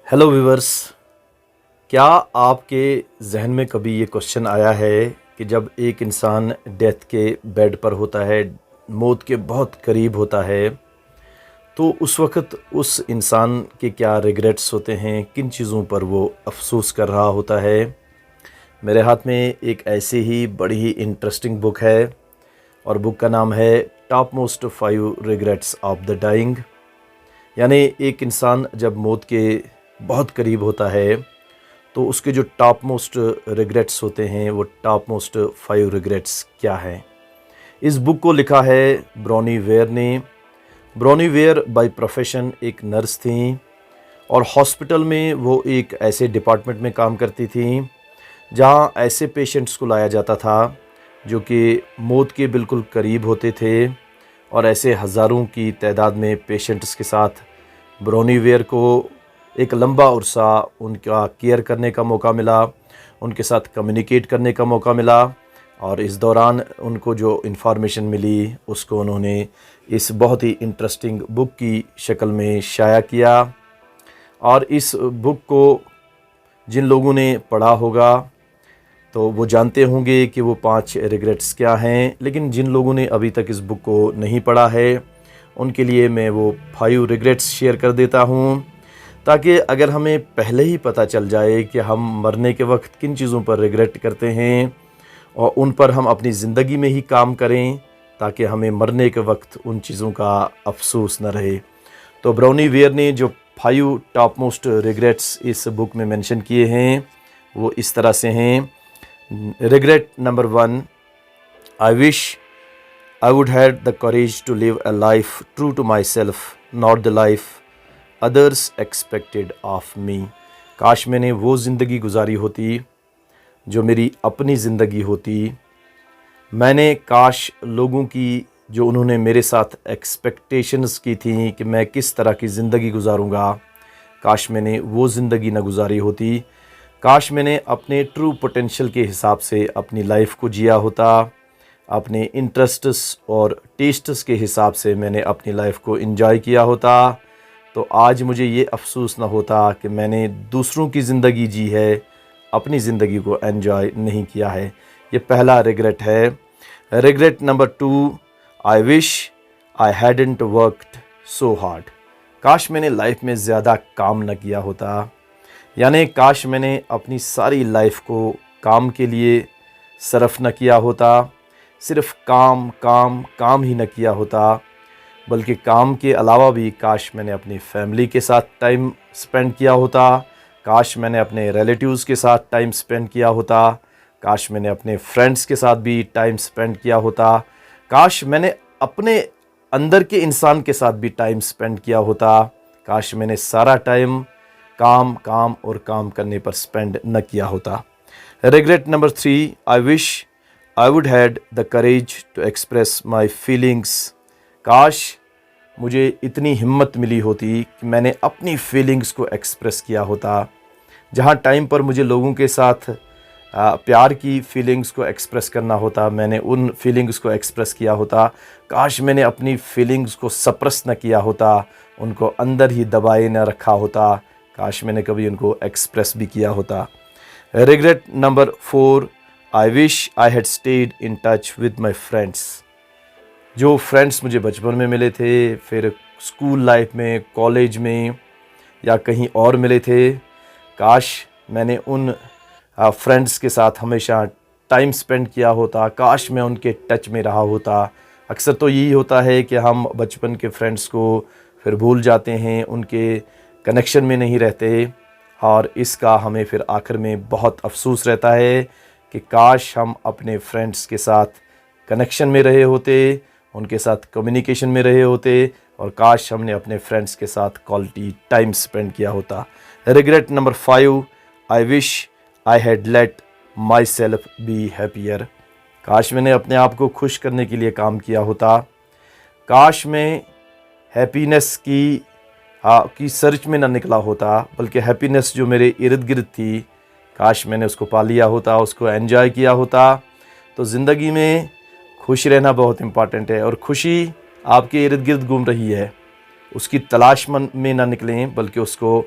Hello viewers. क्या आपके जहन में कभी ये क्वेश्चन आया है कि जब एक इंसान डेथ के बेड पर होता है, मौत के बहुत करीब होता है, तो उस वक़्त उस इंसान के क्या रिग्रेट्स होते हैं, किन चीज़ों पर वो अफ़सोस कर रहा होता है। मेरे हाथ में एक ऐसी ही बड़ी ही इंटरेस्टिंग बुक है और बुक का नाम है top most 5 regrets of the dying. यानी एक इंसान जब मौत के बहुत करीब होता है तो उसके जो टॉप मोस्ट रिग्रेट्स होते हैं, वो टॉप मोस्ट 5 रिग्रेट्स क्या हैं। इस बुक को लिखा है ब्रोनी वेयर ने। ब्रोनी वेयर बाय प्रोफेशन एक नर्स थी और हॉस्पिटल में वो एक ऐसे डिपार्टमेंट में काम करती थी जहाँ ऐसे पेशेंट्स को लाया जाता था जो कि मौत के बिल्कुल करीब होते थे। और ऐसे हज़ारों की तादाद में पेशेंट्स के साथ ब्रोनी वेयर को एक लंबा अरसा उनका केयर करने का मौका मिला, उनके साथ कम्युनिकेट करने का मौका मिला। और इस दौरान उनको जो इन्फॉर्मेशन मिली उसको उन्होंने इस बहुत ही इंटरेस्टिंग बुक की शक्ल में शाया किया। और इस बुक को जिन लोगों ने पढ़ा होगा तो वो जानते होंगे कि वो 5 रिग्रेट्स क्या हैं, लेकिन जिन लोगों ने अभी तक इस बुक को नहीं पढ़ा है उनके लिए मैं वो 5 रिग्रेट्स शेयर कर देता हूँ, ताकि अगर हमें पहले ही पता चल जाए कि हम मरने के वक्त किन चीज़ों पर रिग्रेट करते हैं और उन पर हम अपनी ज़िंदगी में ही काम करें, ताकि हमें मरने के वक्त उन चीज़ों का अफसोस न रहे। तो ब्राउनी वेयर ने जो 5 टॉप मोस्ट रिग्रेट्स इस बुक में मेंशन किए हैं वो इस तरह से हैं। Regret number 1, I wish I would had the courage to live a life true to myself, not the life others expected of me. काश मैंने वो ज़िंदगी गुजारी होती जो मेरी अपनी ज़िंदगी होती। मैंने काश लोगों की जो उन्होंने मेरे साथ एक्सपेक्टेशंस की थी कि मैं किस तरह की ज़िंदगी गुजारूँगा, काश मैंने वो ज़िंदगी न गुजारी होती। काश मैंने अपने ट्रू पोटेंशियल के हिसाब से अपनी लाइफ को जिया होता, अपने इंटरेस्ट्स और टेस्ट्स के हिसाब से मैंने अपनी लाइफ को एंजॉय किया होता, तो आज मुझे ये अफसोस ना होता कि मैंने दूसरों की ज़िंदगी जी है, अपनी ज़िंदगी को एंजॉय नहीं किया है। ये पहला रिग्रेट है। Regret number 2, I wish I hadn't worked so hard. काश मैंने लाइफ में ज़्यादा काम न किया होता, यानी काश मैंने अपनी सारी लाइफ को काम के लिए सर्फ न किया होता, सिर्फ काम काम काम ही न किया होता, बल्कि काम के अलावा भी काश मैंने अपनी फैमिली के साथ टाइम स्पेंड किया होता, काश मैंने अपने रिलेटिव्स के साथ टाइम स्पेंड किया होता, काश मैंने अपने फ्रेंड्स के साथ भी टाइम स्पेंड किया होता, काश मैंने अपने अंदर के इंसान के साथ भी टाइम स्पेंड किया होता, काश मैंने सारा टाइम काम काम और काम करने पर स्पेंड न किया होता। Regret number 3, I wish I would had the courage to express my feelings. काश मुझे इतनी हिम्मत मिली होती कि मैंने अपनी फीलिंग्स को एक्सप्रेस किया होता। जहाँ टाइम पर मुझे लोगों के साथ प्यार की फीलिंग्स को एक्सप्रेस करना होता, मैंने उन फीलिंग्स को एक्सप्रेस किया होता। काश मैंने अपनी फीलिंग्स को सप्रेस न किया होता, उनको अंदर ही दबाए न रखा होता, काश मैंने कभी उनको एक्सप्रेस भी किया होता। Regret number 4, I wish I had stayed in touch with my friends. जो फ्रेंड्स मुझे बचपन में मिले थे, फिर स्कूल लाइफ में, कॉलेज में या कहीं और मिले थे, काश मैंने उन फ्रेंड्स के साथ हमेशा टाइम स्पेंड किया होता, काश मैं उनके टच में रहा होता। अक्सर तो यही होता है कि हम बचपन के फ्रेंड्स को फिर भूल जाते हैं, उनके कनेक्शन में नहीं रहते, और इसका हमें फिर आखिर में बहुत अफसोस रहता है कि काश हम अपने फ्रेंड्स के साथ कनेक्शन में रहे होते, उनके साथ कम्युनिकेशन में रहे होते, और काश हमने अपने फ्रेंड्स के साथ क्वालिटी टाइम स्पेंड किया होता। Regret number 5, I wish I had let my self be happier. काश मैंने अपने आप को खुश करने के लिए काम किया होता, काश मैं हैप्पीनेस की सर्च में ना निकला होता, बल्कि हैप्पीनेस जो मेरे इर्द गिर्द थी, काश मैंने उसको पा लिया होता, उसको एंजॉय किया होता। तो ज़िंदगी में खुश रहना बहुत इम्पॉर्टेंट है, और खुशी आपके इर्द गिर्द घूम रही है, उसकी तलाश में ना निकलें, बल्कि उसको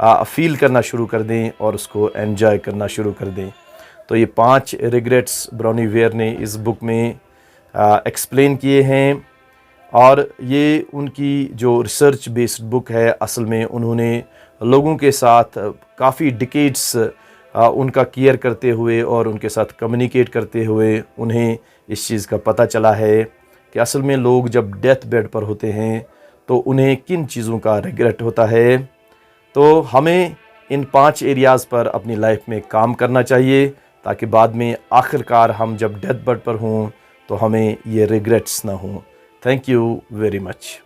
फील करना शुरू कर दें और उसको एंजॉय करना शुरू कर दें। तो ये 5 रिग्रेट्स ब्राउनी वेयर ने इस बुक में एक्सप्लेन किए हैं, और ये उनकी जो रिसर्च बेस्ड बुक है, असल में उन्होंने लोगों के साथ काफ़ी डिकेड्स उनका केयर करते हुए और उनके साथ कम्युनिकेट करते हुए उन्हें इस चीज़ का पता चला है कि असल में लोग जब डेथ बेड पर होते हैं तो उन्हें किन चीज़ों का रिग्रेट होता है। तो हमें इन 5 एरियाज़ पर अपनी लाइफ में काम करना चाहिए, ताकि बाद में आखिरकार हम जब डेथ बेड पर हों तो हमें ये रिग्रेट्स ना हों। Thank you very much.